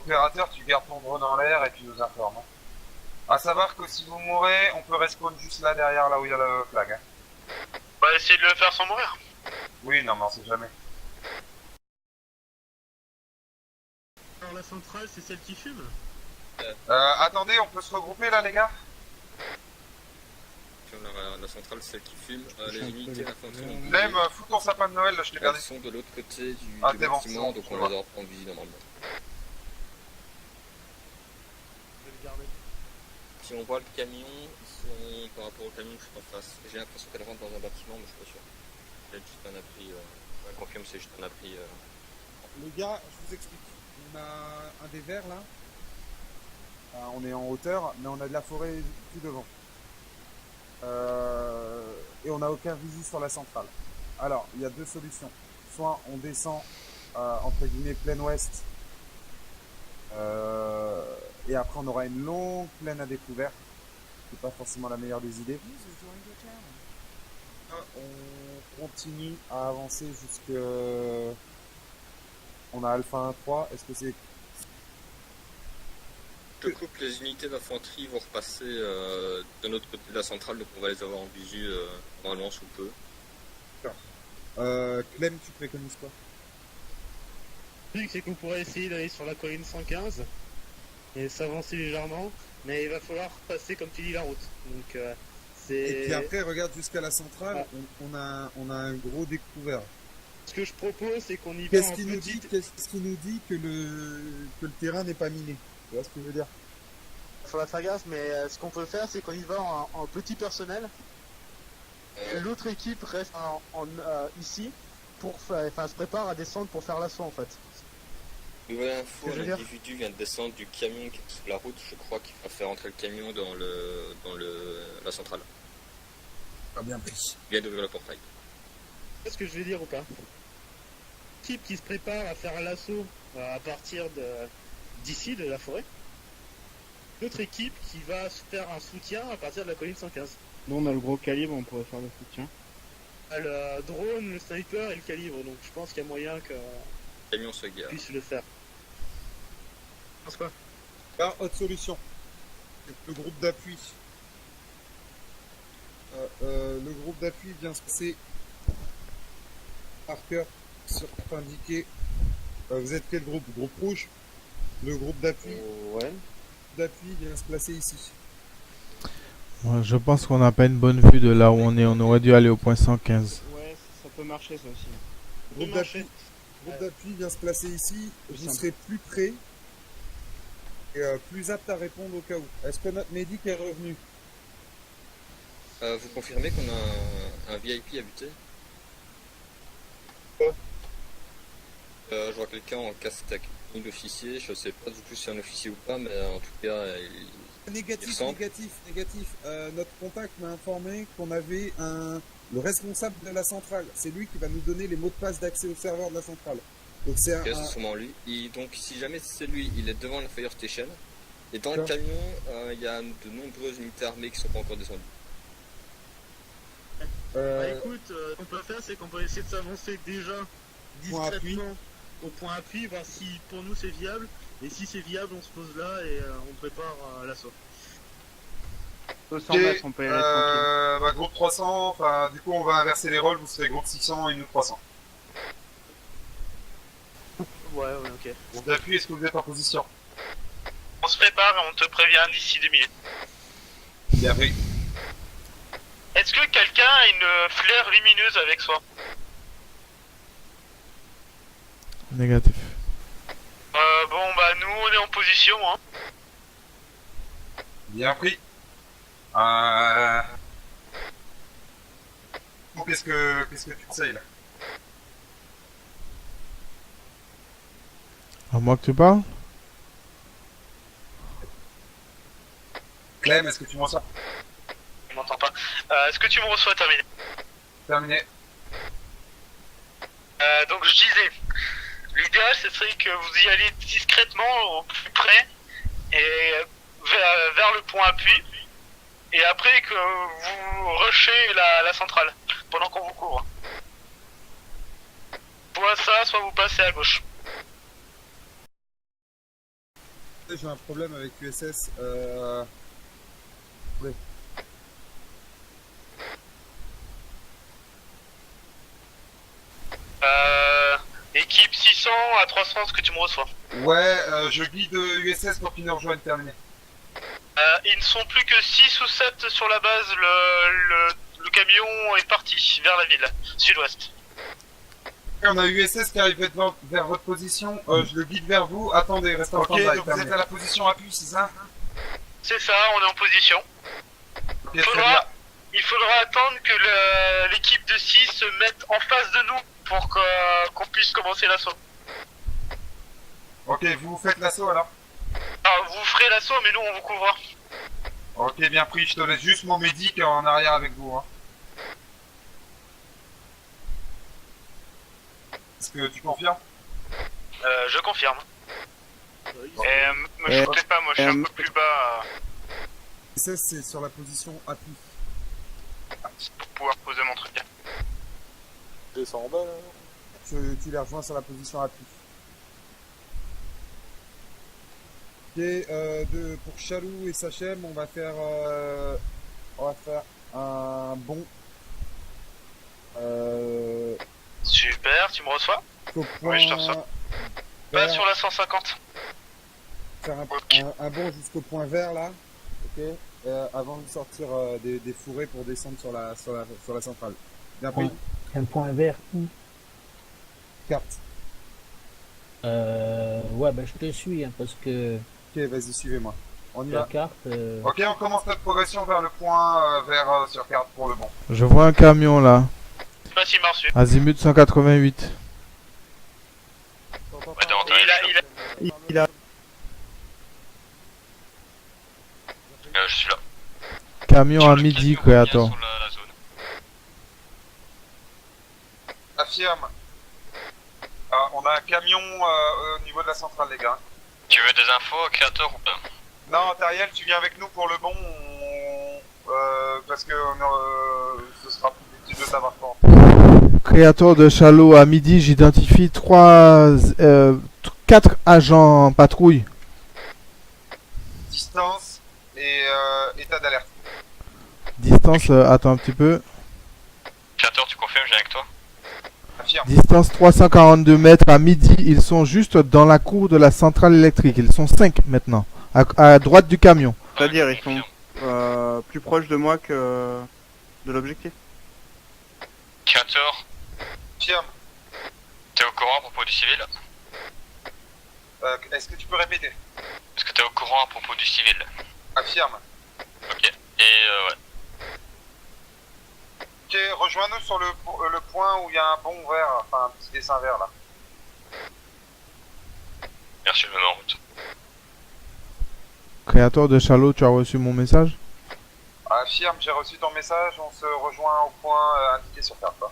opérateur, tu gardes ton drone en l'air et tu nous informes. À savoir que si vous mourrez, on peut respawn juste là derrière, là où il y a le flag. Hein. On va essayer de le faire sans mourir. Oui, non, mais on sait jamais. Alors la centrale, c'est celle qui fume? Attendez, on peut se regrouper là, les gars? La centrale, c'est celle qui fume. Les unités d'infanterie ont Lem, fous ton sapin de Noël, là, je t'ai gardé. Elles sont de l'autre côté du bon, bâtiment, donc on les aura en visite normalement. Je vais le garder. Si on voit le camion, ils sont par rapport au camion juste en face. J'ai l'impression qu'elle rentre dans un bâtiment, mais je suis pas sûr. C'est juste un abri. Je confirme, c'est juste un abri. Les gars, je vous explique. On a un des verts là. On est en hauteur, mais on a de la forêt tout devant. Et on n'a aucun visu sur la centrale. Alors, il y a deux solutions. Soit on descend entre guillemets plein ouest, et après on aura une longue plaine à découvert. C'est pas forcément la meilleure des idées. On continue à avancer jusque. On a Alpha 1-3. Est-ce que c'est. Je coupe, les unités d'infanterie vont repasser de l'autre côté de la centrale, donc on va les avoir en visu normalement sous peu. Clem, tu préconises quoi? Le truc, c'est qu'on pourrait essayer d'aller sur la colline 115 et s'avancer légèrement, mais il va falloir passer, comme tu dis, la route. Donc, c'est. Et puis après, regarde jusqu'à la centrale, on a un gros découvert. Ce que je propose, c'est qu'on y va Qu'est-ce en qui nous dit que le terrain n'est pas miné? Tu vois ce que je veux dire? Il faudra faire gaffe, mais ce qu'on peut faire, c'est qu'on y va en petit personnel. L'autre équipe reste ici pour se prépare à descendre pour faire l'assaut en fait. Nouvelle info, un individu vient de descendre du camion qui est sur la route. Je crois qu'il va faire entrer le camion dans la centrale. Pas bien pris. Il vient d'ouvrir le portail. C'est ce que je vais dire ou pas? L'équipe qui se prépare à faire l'assaut à partir d'ici, de la forêt. L'autre équipe qui va se faire un soutien à partir de la colline 115. Nous on a le gros calibre, on pourrait faire le soutien. Le drone, le sniper et le calibre, donc je pense qu'il y a moyen que Le camion se gare. puisse le faire. Je pense quoi? Alors, autre solution. Le groupe d'appui. Le groupe d'appui vient se passer marqueur sur indiqué. Vous êtes quel groupe? Groupe rouge. Le groupe d'appui. Ouais. D'appui vient se placer ici. Ouais, je pense qu'on n'a pas une bonne vue de là où on est. On aurait dû aller au point 115. Ouais, ça peut marcher ça aussi. Groupe d'appui vient se placer ici. Vous serez plus près et plus apte à répondre au cas où. Est-ce que notre médic est revenu? Vous confirmez qu'on a un VIP à buter? Je vois quelqu'un en casque technique d'officier. Je sais pas du tout si c'est un officier ou pas, mais en tout cas, Négatif. Notre contact m'a informé qu'on avait le responsable de la centrale. C'est lui qui va nous donner les mots de passe d'accès au serveur de la centrale. Donc c'est c'est sûrement lui. Donc si jamais c'est lui, il est devant la Fire Station. Et dans le camion, il y a de nombreuses unités armées qui sont pas encore descendues. Bah écoute, ce qu'on peut faire, c'est qu'on peut essayer de s'avancer déjà discrètement au point appui, voir si pour nous c'est viable. Et si c'est viable, on se pose là et on prépare l'assaut. 200 mètres, on peut y aller tranquille. Bah, groupe 300, enfin, du coup, on va inverser les rôles, vous serez groupe 600 et nous 300. Ouais, ok. Groupe d'appui, est-ce que vous êtes en position? On se prépare et on te prévient d'ici 2 minutes. Bien pris. Est-ce que quelqu'un a une flaire lumineuse avec soi? Négatif. Bon bah nous on est en position hein. Bien pris. Bon, qu'est-ce que tu conseilles là? À moi que tu parles? Clem, est-ce que tu m'en reçois? Je m'entends pas. Est-ce que tu me reçois? Terminé. Terminé. Donc je disais, l'idéal ce serait que vous y allez discrètement au plus près et vers le point appui et après que vous rushez la centrale pendant qu'on vous couvre. Soit ça, soit vous passez à gauche. J'ai un problème avec USS. Ouais. Équipe 600 à 300, est-ce que tu me reçois? Ouais, je guide USS pour qu'ils nous rejoignent terminé. Ils ne sont plus que 6 ou 7 sur la base, le camion est parti vers la ville, sud-ouest. On a USS qui arrive vers votre position, je le guide vers vous, attendez, restez en stand-by. Donc vous êtes à la position appui, c'est ça? C'est ça, on est en position. Ok, très bien. Il faudra attendre que l'équipe de 6 se mette en face de nous pour qu'on puisse commencer l'assaut. Ok, vous faites l'assaut alors? Alors, vous ferez l'assaut, mais nous on vous couvrira. Ok, bien pris, je te laisse juste mon médic en arrière avec vous. Hein. Est-ce que tu confirmes? Je confirme. Me shootez pas, moi je suis un peu plus bas USS, c'est sur la position appui. pour pouvoir poser mon truc. Je descends en bas là. Tu les rejoins sur la position appui. Ok, pour Chalou et Sachem, on va faire un bon. Super, tu me reçois? Oui, je te reçois. Pas sur la 150. Faire un bond jusqu'au point vert là, ok, avant de sortir des fourrés pour descendre sur la centrale. Bien pris. Un point vert où? Carte. Ouais, bah je te suis, hein, parce que Ok, vas-y, suivez-moi. On y la va. carte. Ok, on commence notre progression vers le point vert sur carte pour le bon. Je vois un camion là. Je sais pas s'il m'a reçu. Azimut 188. Il a... Je suis là. Camion à midi, Créator. Sur la zone. Affirme. Ah, on a un camion au niveau de la centrale, les gars. Tu veux des infos, créateur ou pas? Non, Tariel, tu viens avec nous pour le bon, parce que ce sera plus utile de savoir quand. Créateur de Chalot à midi, j'identifie 4 agents en patrouille. Distance et état d'alerte. Distance, attends un petit peu. Créateur, tu confirmes, j'ai avec toi? Affirme. Distance 342 mètres à midi, ils sont juste dans la cour de la centrale électrique. Ils sont 5 maintenant, à droite du camion. C'est-à-dire, ils sont plus proches de moi que de l'objectif. Créateur, Affirme. t'es au courant à propos du civil? Est-ce que tu peux répéter? Est-ce que t'es au courant à propos du civil? Affirme. Ok. Et ouais. Ok, rejoins-nous sur le point où il y a un bon vert, enfin un petit dessin vert là. Merci, je me mets en route. Créateur de Chalot, tu as reçu mon message? Affirme, j'ai reçu ton message, on se rejoint au point indiqué sur carte.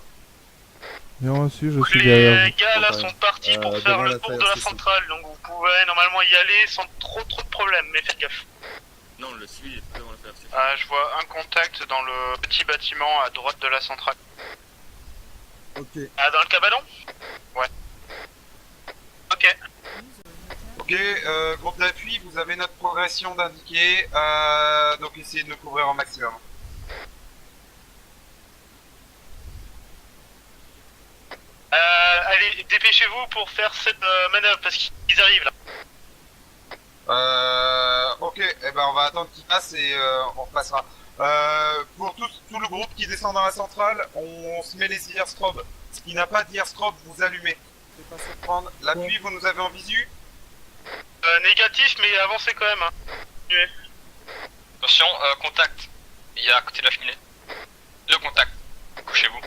Bien reçu, je suis derrière Les vous. gars là sont partis pour faire devant le la tour de fire la station. centrale, donc vous pouvez normalement y aller sans trop de problèmes, mais faites gaffe. Non, le civil est devant la faire. Je vois un contact dans le petit bâtiment à droite de la centrale. Ok. Ah, dans le cabanon? Ouais. Ok. Ok, groupe d'appui, vous avez notre progression d'indiquer, donc essayez de nous couvrir au maximum. Allez, dépêchez-vous pour faire cette manœuvre parce qu'ils arrivent là. Ok, eh ben on va attendre qu'ils passent et on repassera. Pour tout le groupe qui descend dans la centrale, on se met les IR-strobes. Ce qui n'a pas d'IR-strobe, vous allumez. C'est pas ça de prendre. L'appui, vous nous avez en visu? Négatif, mais avancez quand même. Hein. Continuez. Attention, contact. Il y a à côté de la cheminée. 2 contacts. Couchez-vous.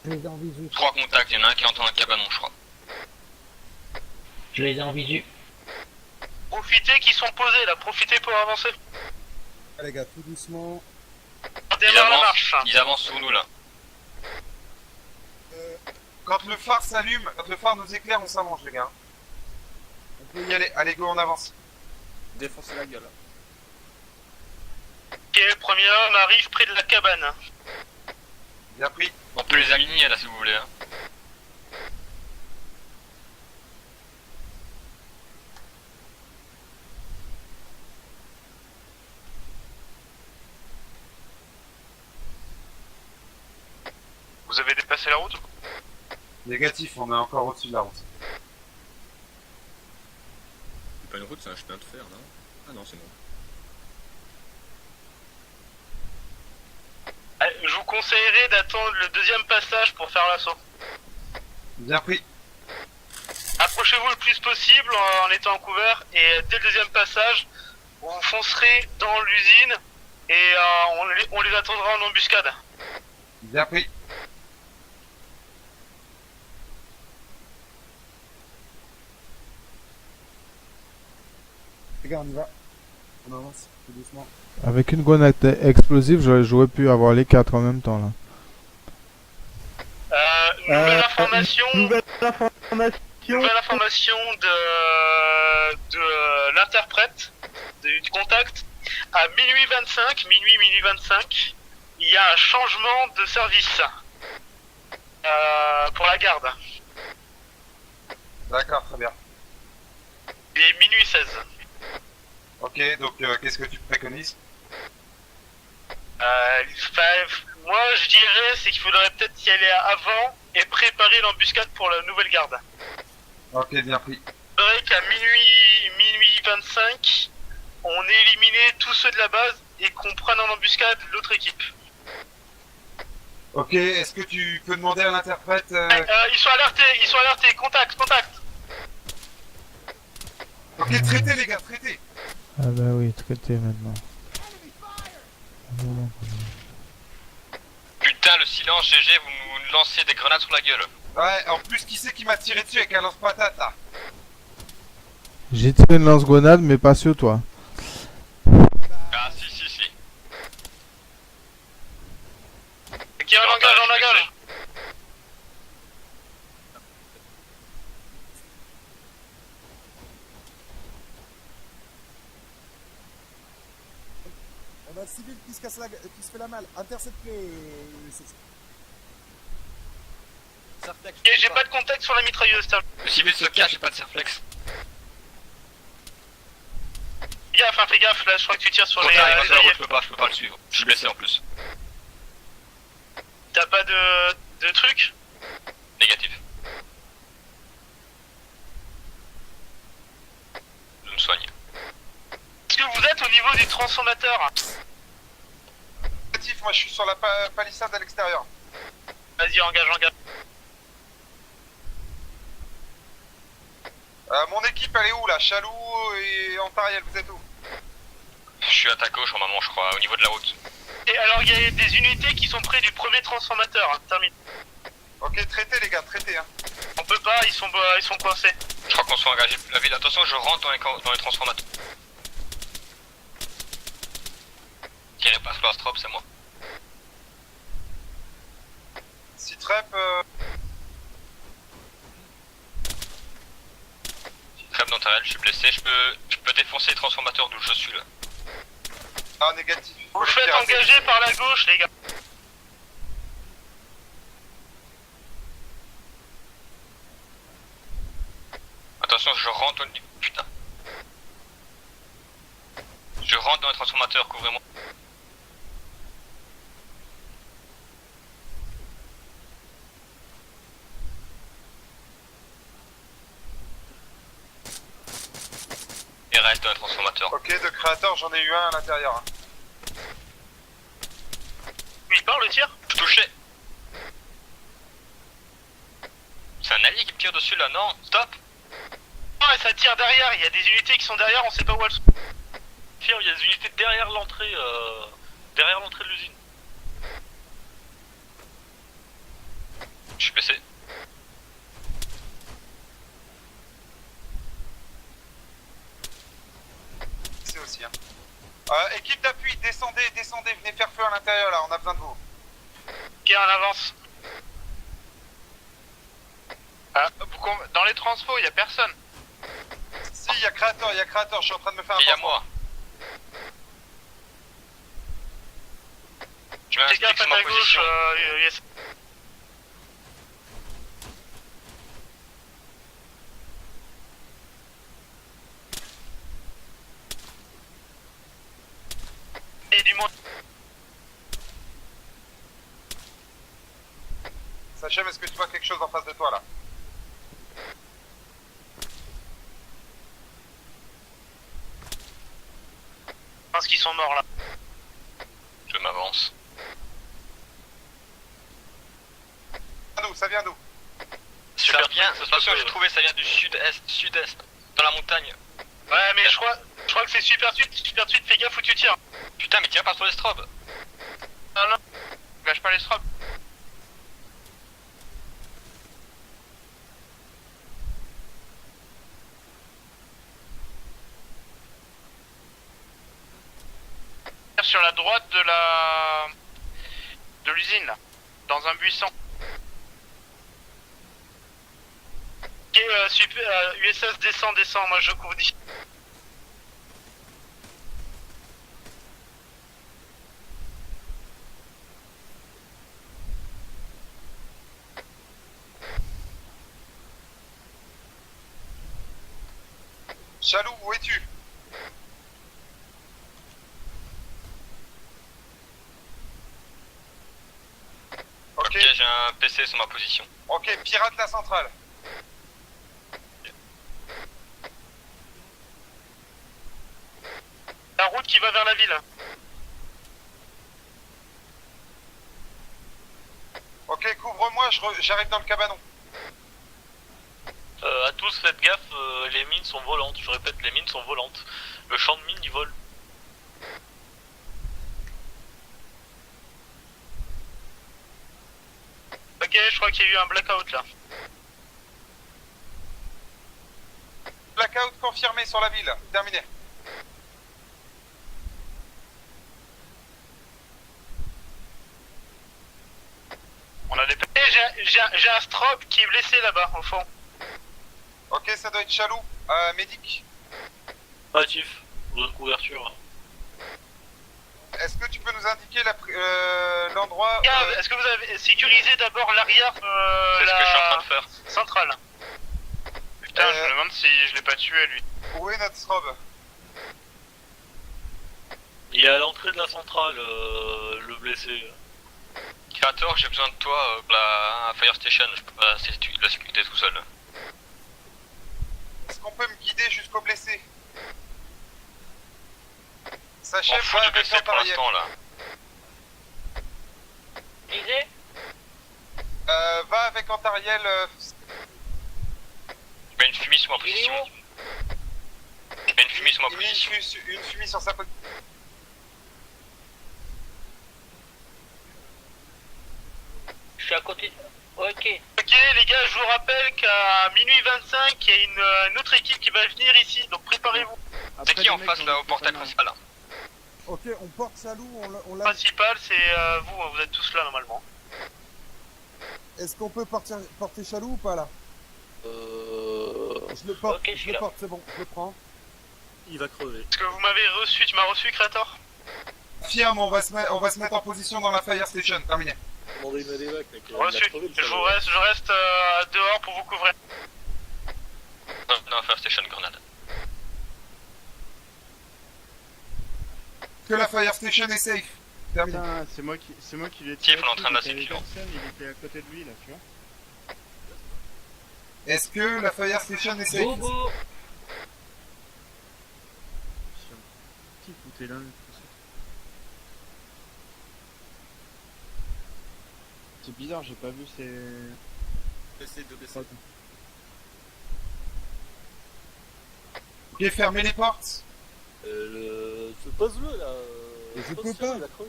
Je les ai en visu. 3 contacts, il y en a un qui entend un cabanon, je crois. Je les ai en visu. Profitez qu'ils sont posés là, profitez pour avancer. Ah, les gars, tout doucement. On démarre la marche. Ils avancent sous nous là. Quand le phare s'allume, quand le phare nous éclaire, on s'allonge les gars. On peut y aller, allez go, on avance. Défoncer la gueule. Ok, le premier homme arrive près de la cabane. Bien pris. On peut les aligner là si vous voulez. Hein. Vous avez dépassé la route? Négatif, on est encore au-dessus de la route. C'est pas une route, c'est un chemin de fer, non? Ah non, c'est bon. Je vous conseillerais d'attendre le deuxième passage pour faire l'assaut. Bien pris. Approchez-vous le plus possible en étant en couvert et dès le deuxième passage, vous foncerez dans l'usine et on les attendra en embuscade. Bien pris. Les gars, on y va. On avance, tout doucement. Avec une grenade explosive, j'aurais pu avoir les 4 en même temps là. Nouvelle information. Nouvelle information. Nouvelle information de l'interprète, du contact. À minuit 25, minuit 25, il y a un changement de service pour la garde. D'accord, très bien. Il est minuit 16. Ok, donc qu'est-ce que tu préconises? Moi je dirais c'est qu'il faudrait peut-être y aller avant et préparer l'embuscade pour la nouvelle garde. Ok, bien pris. Il faudrait qu'à minuit 25, on ait éliminé tous ceux de la base et qu'on prenne en embuscade l'autre équipe. Ok, est-ce que tu peux demander à l'interprète Ils sont alertés, contact. Ok, traitez les gars, traitez. Ah bah oui, traité maintenant. Putain, le silence, GG, vous nous lancez des grenades sur la gueule. Ouais, en plus, qui c'est qui m'a tiré dessus avec un lance-patate là? J'ai tiré une lance-grenade, mais pas sur toi. Ah, si. Qui en engage. On a un civil qui se fait la malle. Intercepte-le. Et j'ai pas de contact sur la mitrailleuse. Le civil se cache, j'ai pas de serflex. Fais gaffe, là je crois que tu tires sur les je peux pas le suivre. Je suis blessé en plus. T'as pas de truc? Négatif. Je me soigne. Est-ce que vous êtes au niveau du transformateur? Négatif, moi je suis sur la palissade à l'extérieur. Vas-y, engage. Mon équipe elle est où là? Chalou et Antariel, vous êtes où? Je suis à ta gauche en moment, je crois, au niveau de la route. Et alors il y a des unités qui sont près du premier transformateur, hein. Termine. Ok, traitez les gars, traitez hein. On peut pas, ils sont coincés. Je crois qu'on soit engagé plus la ville. Attention, je rentre dans les transformateurs. Tirez pas sur la strop, c'est moi. Si trep, Trêve dans ta je suis blessé, je peux défoncer les transformateurs d'où je suis là. ah négatif. Vous faites engager par la gauche, les gars. Attention, je rentre au... Putain. Je rentre dans les transformateurs, couvrez-moi. Il reste dans les transformateurs. Ok, de créateur, j'en ai eu un à l'intérieur. Hein. Il part le tir? Je touchais. C'est un allié qui me tire dessus là, non? Stop. Non, et ça tire derrière, il y a des unités qui sont derrière, on sait pas où elles sont. Il y a des unités derrière l'entrée de l'usine. Je suis blessé. C'est aussi hein. Équipe d'appui, descendez, venez faire feu à l'intérieur là, on a besoin de vous. Ok, on avance. Dans les transfos, il y a personne. Si, il y a créateur, je suis en train de me faire un Il y a pansement. moi. Je mets un Fais stick gaffe à sur ma ta gauche, position. yes. Et du monde. Sachem, est-ce que tu vois quelque chose en face de toi là? Je pense qu'ils sont morts là. Je m'avance. Ça vient d'où? Super bien, attention, j'ai trouvé, ça vient du sud-est, dans la montagne. Ouais, mais je crois que c'est super de suite, fais gaffe où tu tires. Putain, mais tire pas sur les strobes. Non, gâche pas les strobes. Sur la droite de l'usine là, dans un buisson. Ok, super, USS descend, moi je couvre 10. Chalou, où es-tu? Ok, j'ai un PC sur ma position. Ok, pirate la centrale. La route qui va vers la ville. Ok, couvre-moi, j'arrive dans le cabanon. À tous, faites gaffe, les mines sont volantes. Je répète, les mines sont volantes. Le champ de mine, il vole. Ok, je crois qu'il y a eu un blackout là. Blackout confirmé sur la ville. Terminé. On a des... J'ai un strobe qui est blessé là-bas, au fond. Ok, ça doit être Chalou. Médic. Relatif, zone couverture. Est-ce que tu peux nous indiquer l'endroit Est-ce que vous avez sécurisé d'abord l'arrière C'est ce que je suis en train de faire. Centrale. Putain, je me demande si je l'ai pas tué lui. Où est notre strobe? Il est à l'entrée de la centrale, le blessé. Créateur, j'ai besoin de toi, la Fire Station, je peux pas la sécurité tout seul. Est-ce qu'on peut me guider jusqu'au blessé? On Sachez fout du blessé pour l'instant là. Lisez. Va avec Antariel. Je mets une fumée sur ma position. Je mets une fumée sur ma position. Une fumée sur sa position. Je suis à côté. Ok. Ok les gars, je vous rappelle qu'à minuit 25, il y a une autre équipe qui va venir ici, donc préparez-vous. C'est qui en face là au portail principal? Ok, on porte Chalou, on Le l'a... principal, c'est vous êtes tous là normalement. Est-ce qu'on peut porter Chalou ou pas là? Je le porte, Ok, je le porte, c'est bon, je le prends. Il va crever. Est-ce que vous m'avez reçu, tu m'as reçu, Créator? Firme, on va se mettre en position dans la Fire Station. Terminé. Demandez une évac, mec. Reçu. Je reste dehors pour vous couvrir. Non, Fire Station, grenade. Que la Fire Station est safe. Terminé. Putain, c'est moi qui l'ai Tief, tiré. on est en train de la dessus, sécure. personne, il était à côté de lui là, tu vois. Est-ce que la Fire Station est safe? Bobo. Tief, où t'es là? C'est bizarre, j'ai pas vu ces... Blessé, deux blessés. Ok, fermez les portes. Pose-le là. Je peux pas. Je peux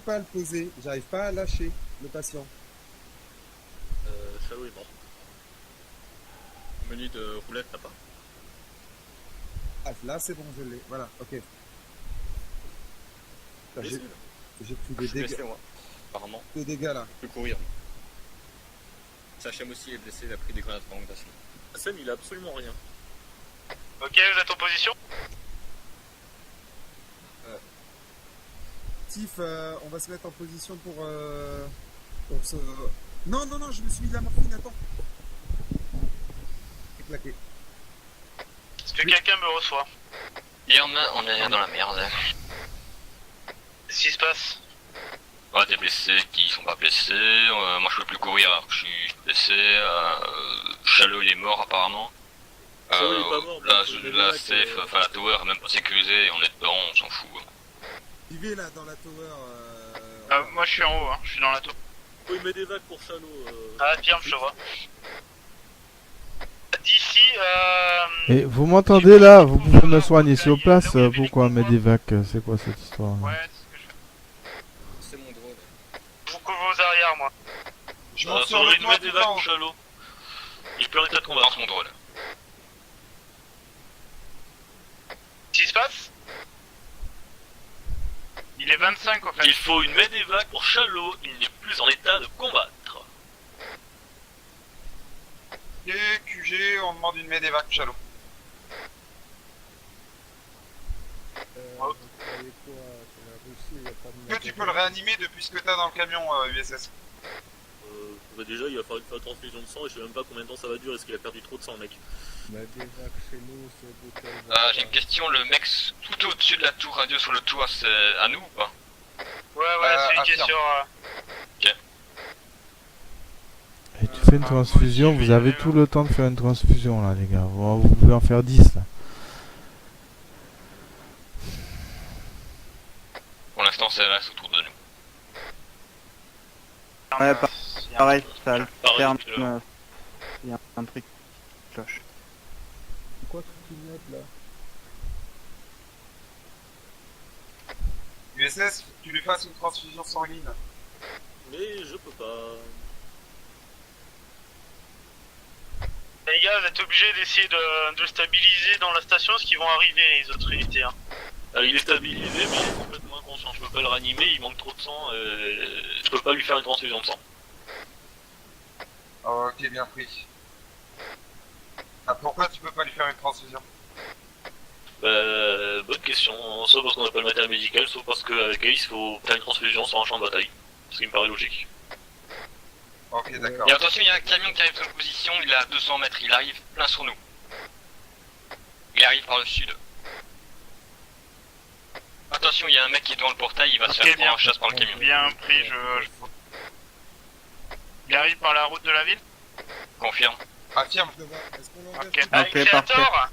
pas le poser, j'arrive pas à lâcher le patient. Chalou est mort. Menu de roulette, t'as pas? Ah, là c'est bon, je l'ai, voilà, ok. Putain, j'ai pris des blessé, dégâts. moi. Apparemment. Des dégâts là. Je peux courir. Sachem aussi est blessé, il a pris des grenades par angle d'acier. Sam, il a absolument rien. Ok, vous êtes en position? Tiff, on va se mettre en position pour se... Non, je me suis mis de la morphine, attends. C'est claqué. Est-ce que quelqu'un me reçoit? Hier, on est dans la merde. Qu'est-ce qui se passe? Ouais, des blessés qui sont pas blessés. Moi, je peux plus courir alors que je suis blessé. Chalot, il est mort apparemment. Chalot, il est pas mort, La, mais la Medivac, safe, enfin la tower est même pas sécurisée et on est dedans, on s'en fout. J'y vais là dans la tower. Moi je suis en haut, hein. Je suis dans la tour. Oui, Medivac pour Chalot. Ah, bien, je te vois. D'ici, Et vous m'entendez là? Vous pouvez me soigner sur place? Pourquoi Medivac? C'est quoi cette histoire? Ouais, c'est ce que je fais. C'est mon drone. Je vous couvre aux arrières, moi. Je monte sur le Faudrait toit une tout Medivac en pour haut. Chalot. Il est plus en état de combat dans son drone. Qu'est-ce qui se passe? Il est 25 au fait. Il faut une Medivac pour Chalot, il n'est plus en état de combattre. Ok, QG, on demande une Medevac Chalot. Que tu peux le réanimer depuis ce que t'as dans le camion USS. Bah déjà, il va falloir une transfusion de sang et je sais même pas combien de temps ça va durer. Est-ce qu'il a perdu trop de sang, mec? J'ai une question, le mec tout au-dessus de la tour radio sur le toit, c'est à nous ou pas? Ouais, c'est une question. Et tu fais une transfusion, vous avez tout le temps de faire une transfusion là les gars, vous pouvez en faire 10 là. Pour l'instant, c'est là, c'est autour de nous. Ouais, pareil, ça alterne. Pareil, Il y a un truc qui cloche. Quoi que tu notes là? USS, faut que tu lui fasses une transfusion sanguine. Mais je peux pas. Les gars, vous êtes obligés d'essayer de stabiliser dans la station parce qu'ils vont arriver les autres unités. Hein. Il est stabilisé, mais il est complètement inconscient. Je peux pas le ranimer, il manque trop de sang. Je peux pas lui faire une transfusion de sang. Ok, bien pris. Ah, pourquoi tu peux pas lui faire une transfusion? Bonne question. Soit parce qu'on n'a pas le matériel médical, soit parce qu'avec Ace, il faut faire une transfusion sur un champ de bataille. Ce qui me paraît logique. Ok, d'accord. Et attention, il y a un camion qui arrive sur position, il est à 200 mètres, il arrive plein sur nous. Il arrive par le sud. Attention, il y a un mec qui est devant le portail, il va se faire prendre en chasse par le camion. Bien pris, Il arrive par la route de la ville? Confirme. Affirme. Est-ce qu'on l'engage? Ok, Ok, Creator,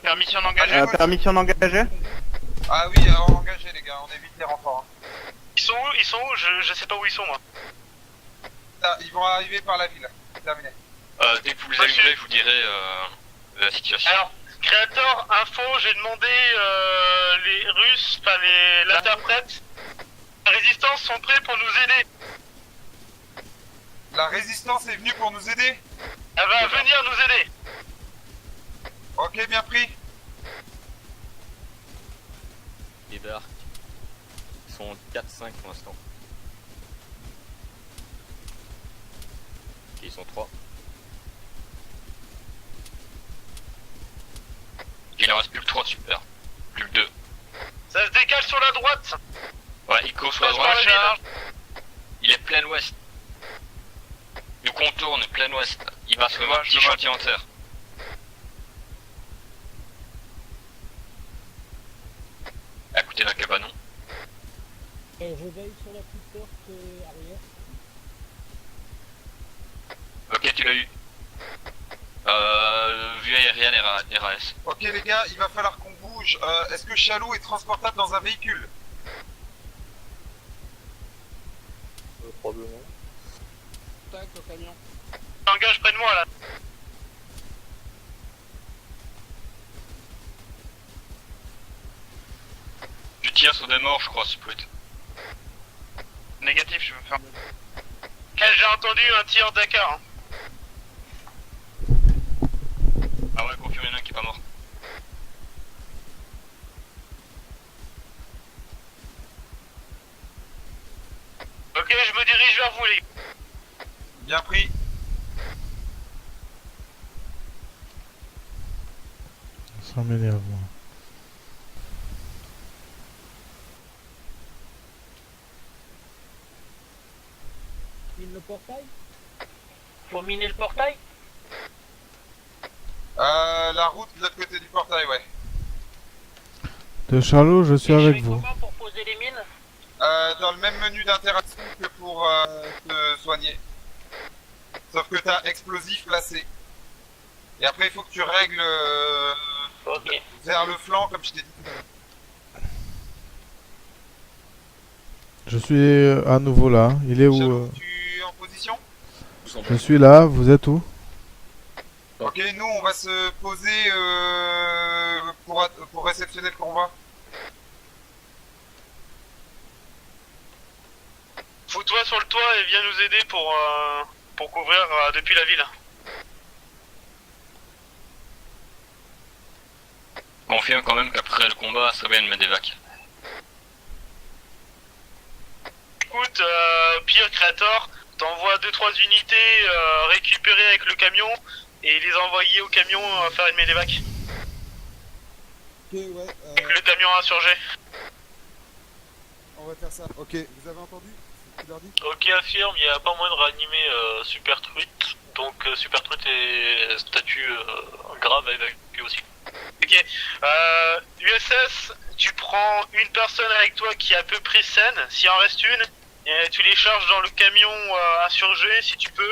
permission d'engager. Permission d'engager? Ah oui, engagez les gars, on évite les renforts. Hein. Ils sont où? Je sais pas où ils sont moi. Ah, ils vont arriver par la ville. Terminé. Dès que vous les allumerez, je vous dirai la situation. Alors, Creator, info, j'ai demandé les Russes, enfin l'interprète, la résistance sont prêts pour nous aider. La résistance est venue pour nous aider? Elle va venir nous aider. Ok, bien pris. Les Dark. Ils sont 4-5 pour l'instant. Ok, ils sont 3. Il en reste plus que 3, super. Plus que 2. Ça se décale sur la droite. Ouais, il court sur la Passe par droite. la ville. Il est plein ouest. Il contourne plein ouest. Il va sur un petit chantier en terre. À côté d'un cabanon. Et je veille sur la petite porte arrière. Ok, tu l'as eu. Vue aérienne RAS. Ok les gars, il va falloir qu'on bouge. Est-ce que Chalot est transportable dans un véhicule? Probablement. Tac, au camion. Engage près de moi là. Tu tires sur des morts, je crois, Sprit. Négatif, je veux faire. J'ai entendu un tir Dakar. Hein. Ah ouais, confirme, il y en a un qui est pas mort. Ok, je me dirige vers vous les gars. Bien pris. Ça m'énerve moi. Mine le portail? Faut miner le portail? La route de l'autre côté du portail, ouais. De Charlot, je suis avec vous. Comment pour poser les mines? dans le même menu d'interaction que pour te soigner. Sauf que t'as explosif placé. Et après, il faut que tu règles vers le flanc, comme je t'ai dit tout à l'heure. Je suis à nouveau là. Il est où Tu es en position? Je suis là, vous êtes où? Ok, nous on va se poser pour réceptionner le convoi. Fous-toi sur le toit et viens nous aider pour couvrir depuis la ville. Confirme quand même qu'après le combat, ça va bien de mettre des vacs. Écoute, Pire Creator, t'envoies 2-3 unités récupérées avec le camion et les envoyer au camion faire une médévac. Ok, ouais. Avec le camion insurgé. On va faire ça. Ok, vous avez entendu? Tu leur dis? Ok, affirme, il n'y a pas moyen de réanimer Super Truite. Donc Super Truite est statut grave à évacuer aussi. Ok, USS, tu prends une personne avec toi qui est à peu près saine, s'il en reste une, et tu les charges dans le camion insurgé si tu peux,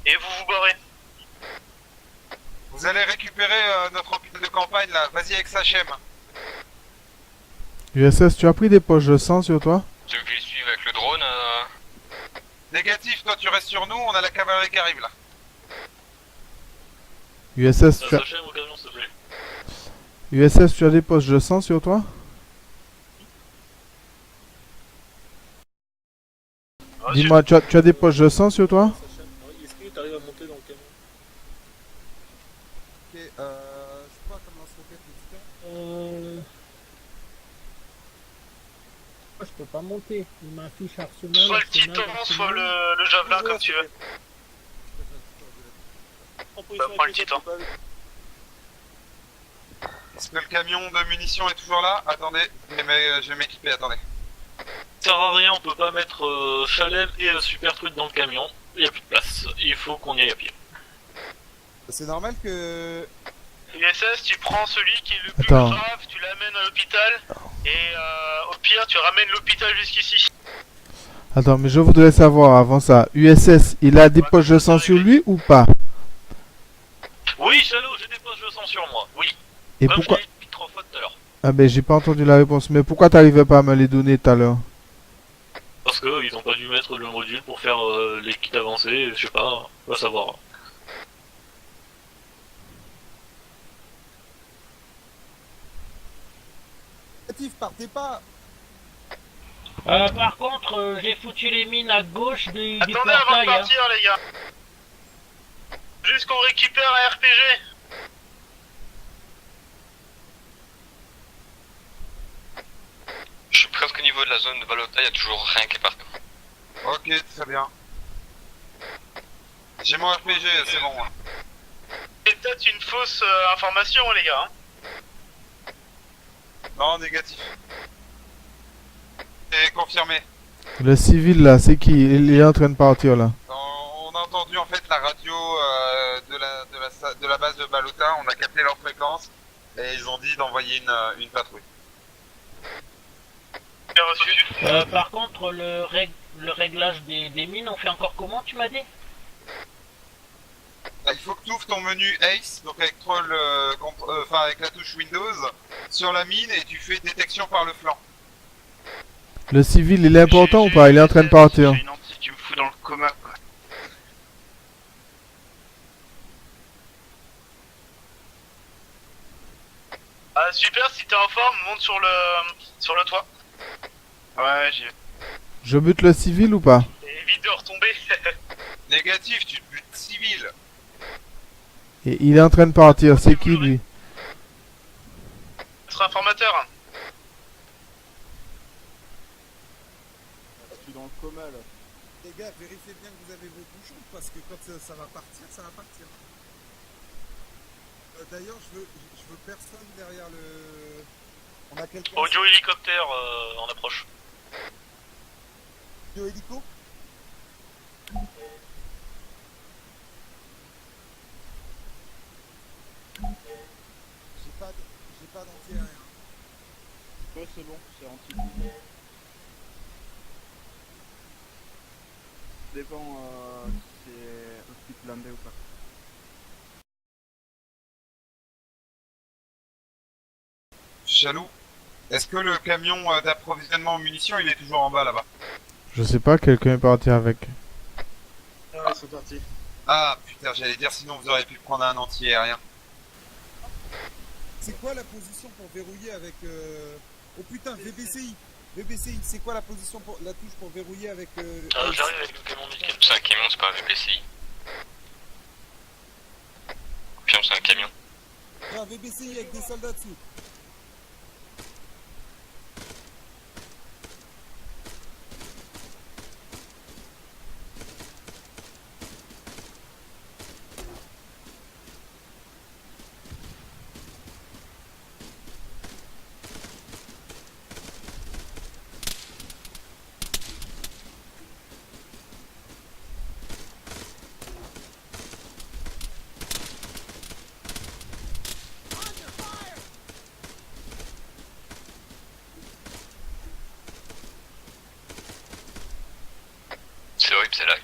et vous vous barrez. Vous allez récupérer notre hôpital de campagne là, vas-y avec Sachem. USS, tu as pris des poches de sang sur toi? Tu veux que je les suive avec le drone Négatif, toi tu restes sur nous, on a la cavalerie qui arrive là. USS, tu as... Sachez mon camion s'il te plaît. USS, tu as des poches de sang sur toi? Dis-moi, tu as des poches de sang sur toi? Est-ce que tu arrives à monter dans le camion? Ok, je crois comme lance-roquette le titan. Moi, je peux pas monter. Il m'affiche Arsenal. Soit le titan, soit le javelin comme tu veux. Prends le titan. Est-ce que le camion de munitions est toujours là? Attendez, je vais m'équiper, attendez. Ça sert à rien, on peut pas mettre Chalem et Super Truite dans le camion. Il n'y a plus de place, il faut qu'on y aille à pied. C'est normal que... USS, tu prends celui qui est le plus Attends. grave, tu l'amènes à l'hôpital, et au pire, tu ramènes l'hôpital jusqu'ici. Attends, mais je voudrais savoir avant ça, USS, il a des poches de sang sur lui ou pas? Oui, Chalot, j'ai des poches de sang sur moi, oui. Et Comme pourquoi... je l'ai dit 3 fois tout à l'heure. Ah ben j'ai pas entendu la réponse, mais pourquoi t'arrivais pas à me les donner tout à l'heure? Parce que ils ont pas dû mettre le module pour faire les kits avancés, je sais pas, on va savoir. Négatif, partez pas. Par contre, j'ai foutu les mines à gauche du Attendez avant de portail. Hein. partir, les gars. Juste qu'on récupère un RPG. Je suis presque au niveau de la zone de Balota, il y a toujours rien qui est parti. Ok, très bien. J'ai mon RPG, c'est bon. Hein. C'est peut-être une fausse information, les gars. Hein. Non, négatif. C'est confirmé. Le civil là, c'est qui? Il est en train de partir là. On a entendu en fait la radio de la base de Balota, on a capté leur fréquence et ils ont dit d'envoyer une patrouille. Bien reçu. Par contre, le réglage des mines, on fait encore comment, tu m'as dit? Il faut que tu ouvres ton menu Ace, donc avec, avec la touche Windows, sur la mine et tu fais détection par le flanc. Le civil, il est important ou pas? Il est en train de partir. Tu me fous dans le coma. Ah, super, si t'es en forme, monte sur le toit. Ouais, j'ai... Je bute le civil ou pas? Et évite de retomber. Négatif, tu te butes civil. Et il est en train de partir, c'est qui lui? Être informateur. Je suis dans le coma là. Les gars, vérifiez bien que vous avez vos bouchons parce que quand ça va partir, ça va partir. D'ailleurs, je veux personne derrière le... On a quelqu'un... Audio hélicoptère en approche. Audio hélico? J'ai pas d'anti-aérien. Ouais, c'est bon, c'est anti. dépend si c'est aussi blindé ou pas. Chalou, est-ce que le camion d'approvisionnement en munitions il est toujours en bas là-bas? Je sais pas, quelqu'un est parti avec. Ah, ils sont partis. Ah putain, j'allais dire sinon vous auriez pu prendre un anti-aérien. C'est quoi la position pour verrouiller avec... Oh putain, VBCI. VBCI, c'est quoi la position pour la touche pour verrouiller avec... J'arrive avec le camion du C'est un camion, c'est pas un VBCI. Confirme, c'est un camion. Il y a un VBCI avec des soldats dessus. C'est horrible, c'est lag.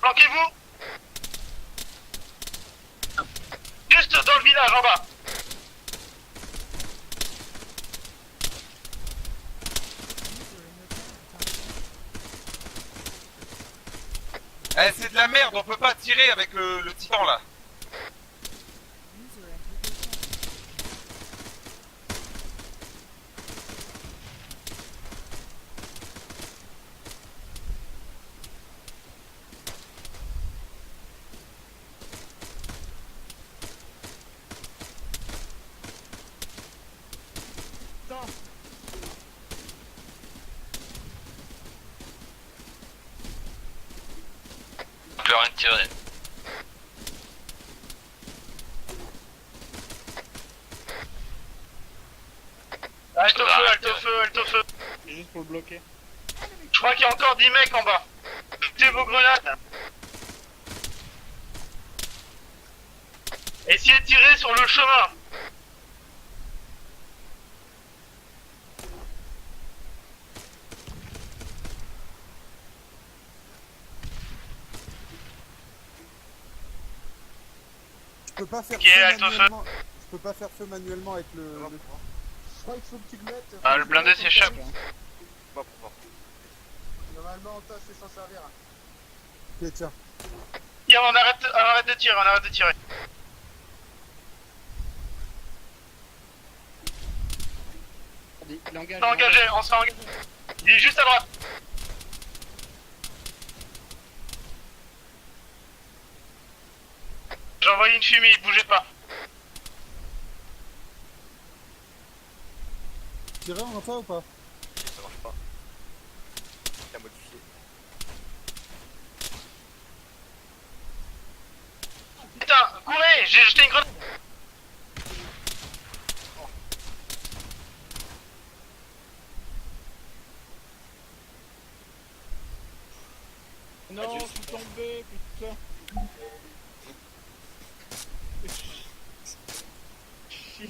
Planquez-vous. Juste dans le village en bas. Eh c'est de la merde, on peut pas tirer avec le titan là. Plus rien de tirer. Halte au feu, halte au feu, halte au feu. C'est juste pour le bloquer. Je crois qu'il y a encore 10 mecs en bas. Mettez vos grenades. Essayez de tirer sur le chemin. Je peux pas faire Ok, feu halte au feu. manuellement. Je peux pas faire feu manuellement avec le... Je crois qu'il faut que tu le mettes. Ah, le blindé s'échappe. Normalement, toi, c'est sans servir. Ok, tiens. Tiens, on arrête de tirer, on arrête de tirer. L'engage. On s'est engagé, on s'est engagé. Il est juste à droite. J'ai envoyé une fumée, bougez pas. Tirer en toi ou pas? Ça marche pas. C'est à modifier. Putain, courez, j'ai jeté une grenade. Non, je suis tombé, putain. Chier.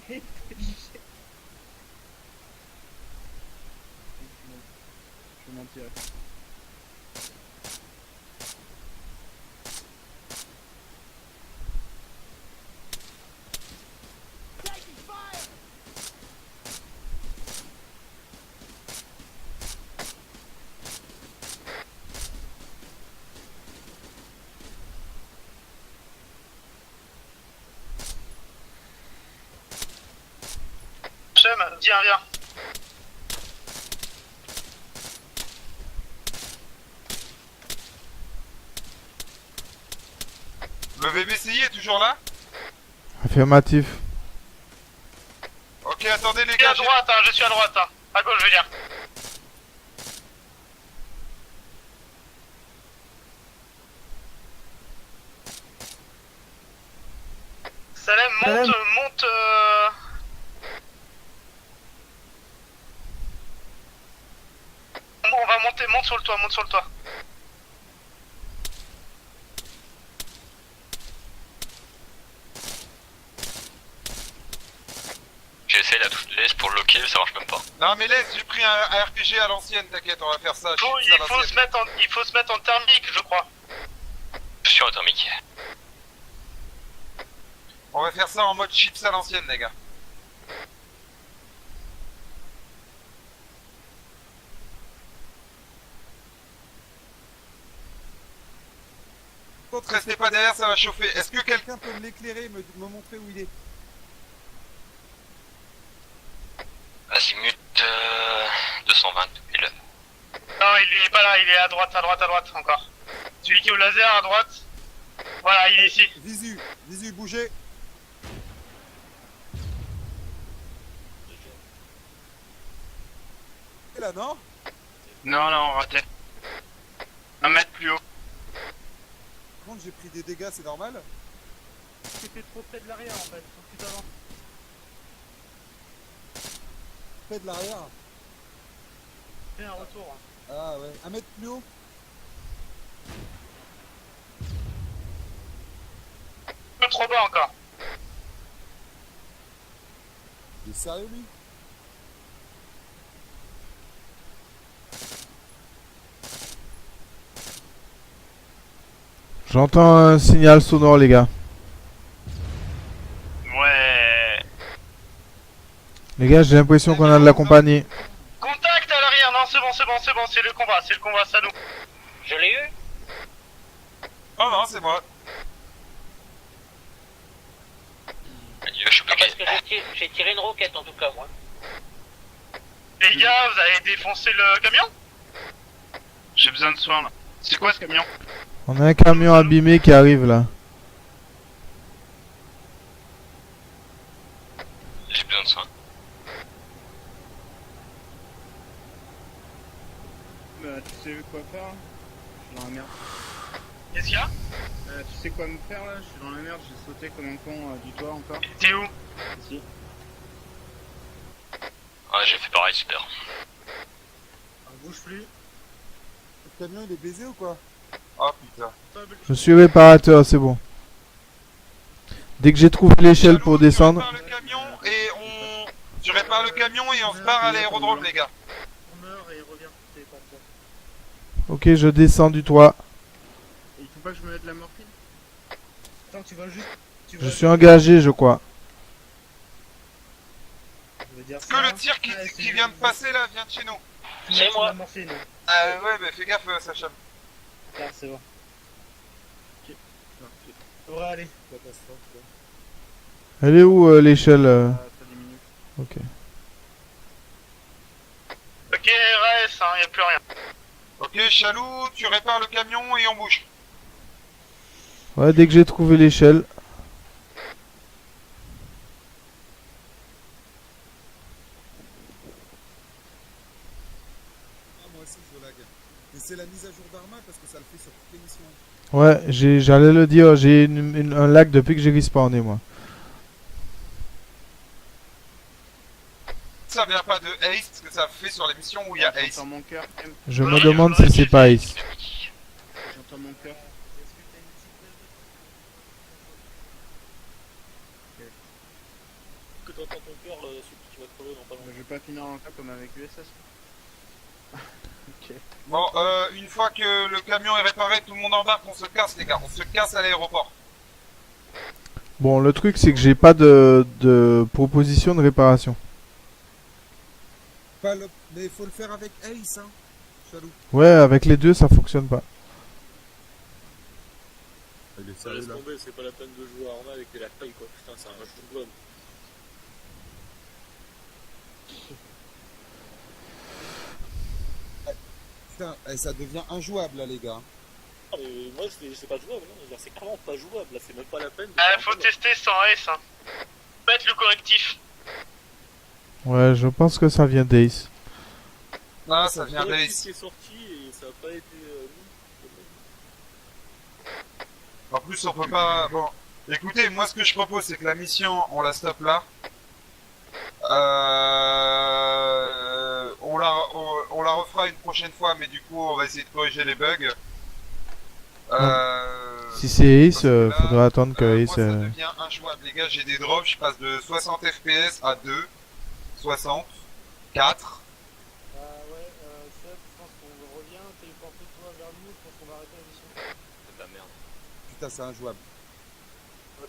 Je vais m'en tirer. Chem, viens, viens. Le VBCI est toujours là? Affirmatif. Ok, attendez les Je suis gars, à droite, hein, je suis à droite, hein. À gauche, je veux dire. Salem, monte, monte. monte sur le toit, monte sur le toit. J'ai essayé la touche de S pour le loquer, ça marche même pas. Non mais laisse, j'ai pris un RPG à l'ancienne, t'inquiète, on va faire ça. Il faut se mettre en thermique, je crois. Sur atomique. On va faire ça en mode chips à l'ancienne, les gars. Restez pas derrière, ça va chauffer. Est-ce que quelqu'un Quelqu'un peut l'éclairer, me montrer où il est? Azimut 220 000. Non, il est pas là, il est à droite encore. Celui qui est au laser à droite. Voilà, il est ici. Visu, bougez. Et là, non? Non, raté. 1 mètre plus haut. Par contre, j'ai pris des dégâts, c'est normal? T'étais trop près de l'arrière en fait, faut que tu t'avances. Près de l'arrière? Fais un retour. Ah ouais, 1 mètre plus haut? Un peu trop bas encore. Il est sérieux, lui? J'entends un signal sonore, les gars. Ouais. Les gars, j'ai l'impression qu'on a de la compagnie. Contact à l'arrière, non, c'est bon, c'est le combat, ça nous. Je l'ai eu. Oh non, c'est moi. Je suis bloqué. Parce que j'ai tiré une roquette en tout cas, moi. Les gars, vous avez défoncé le camion? J'ai besoin de soins là. C'est quoi ce camion? On a un camion abîmé qui arrive là. J'ai besoin de soins. Tu sais quoi faire? Je suis dans la merde. Qu'est-ce qu'il y a? Tu sais quoi me faire là? Je suis dans la merde, j'ai sauté comme un con du toit encore. T'es où? Ici. Ah, j'ai fait pareil, super. On bouge plus. Le camion, il est baisé ou quoi? Oh putain. Je suis réparateur, c'est bon. Dès que j'ai trouvé l'échelle pour descendre. Tu répares le camion et on se barre à l'aérodrome, les gars. On meurt et revient. C'est pas ça. Ok, je descends du toit. Il faut pas que je me mette de la morphine? Attends, tu vas juste. Je suis engagé, je crois. Est-ce que le tir qui vient de passer là vient de chez nous? C'est moi. Ouais, mais fais gaffe, Sacha. Ah, c'est bon. Ça devrait aller. Elle est où l'échelle Ça diminue. Ok. Ok, reste, hein, y a plus rien. Ok, Chalou, tu répares le camion et on bouge. Ouais, dès que j'ai trouvé l'échelle. Moi aussi, je lag. Et c'est la mise à jour d'Arma parce que ça le fait sur toutes les missions. Ouais, j'allais le dire, j'ai un lag depuis que j'ai respawné moi. Ça vient pas de Ace, parce que ça fait sur les missions où il y a Ace. J'entends mon cœur. Je me demande si c'est pas Ace. J'entends mon cœur. Que t'entends ton cœur, celui que tu vas crever dans pas longtemps. Je vais pas finir en cas comme avec l'USS. Ok. Bon, une fois que le camion est réparé, tout le monde embarque, on se casse, les gars. On se casse à l'aéroport. Bon, le truc c'est que j'ai pas de proposition de réparation. Mais il faut le faire avec Ace, hein, Chalou. Ouais, avec les deux ça fonctionne pas. Il est Ça sérieux laisse là. tomber, c'est pas la peine de jouer à Arma avec la faille quoi. Putain, c'est un jeu de bonne. Putain, ça devient injouable là, les gars. Ah, mais moi c'est pas jouable, non. C'est clairement pas jouable, là c'est même pas la peine. Faut tester sans S, hein. Mettre le correctif. Ouais, je pense que ça vient d'Ace. Ah, ça vient Le d'Ace. qui est sorti et ça a pas été En plus, on peut pas... Bon, écoutez, moi ce que je propose, c'est que la mission, on la stoppe là. On la refera pas une prochaine fois, mais du coup, on va essayer de corriger les bugs. Si c'est Ace, faudra attendre que moi, Ace. ça devient injouable. Les gars, j'ai des drops, je passe de 60 FPS à 2, 60, 4. Ouais, Seb, je pense qu'on revient, téléporte-toi vers nous, je pense qu'on va arrêter la mission. C'est de la merde. Putain, c'est injouable.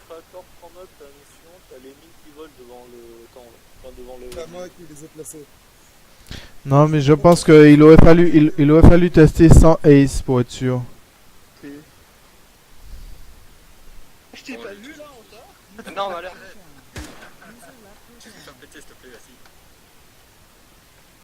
Créateur, prends note, ta mission, t'as les mines qui volent devant le camp, là. Enfin, devant le... C'est pas moi qui les ai placés. Non, mais je pense qu'il aurait fallu tester sans Ace pour être sûr. Je t'ai pas vu là encore? Non, on a l'air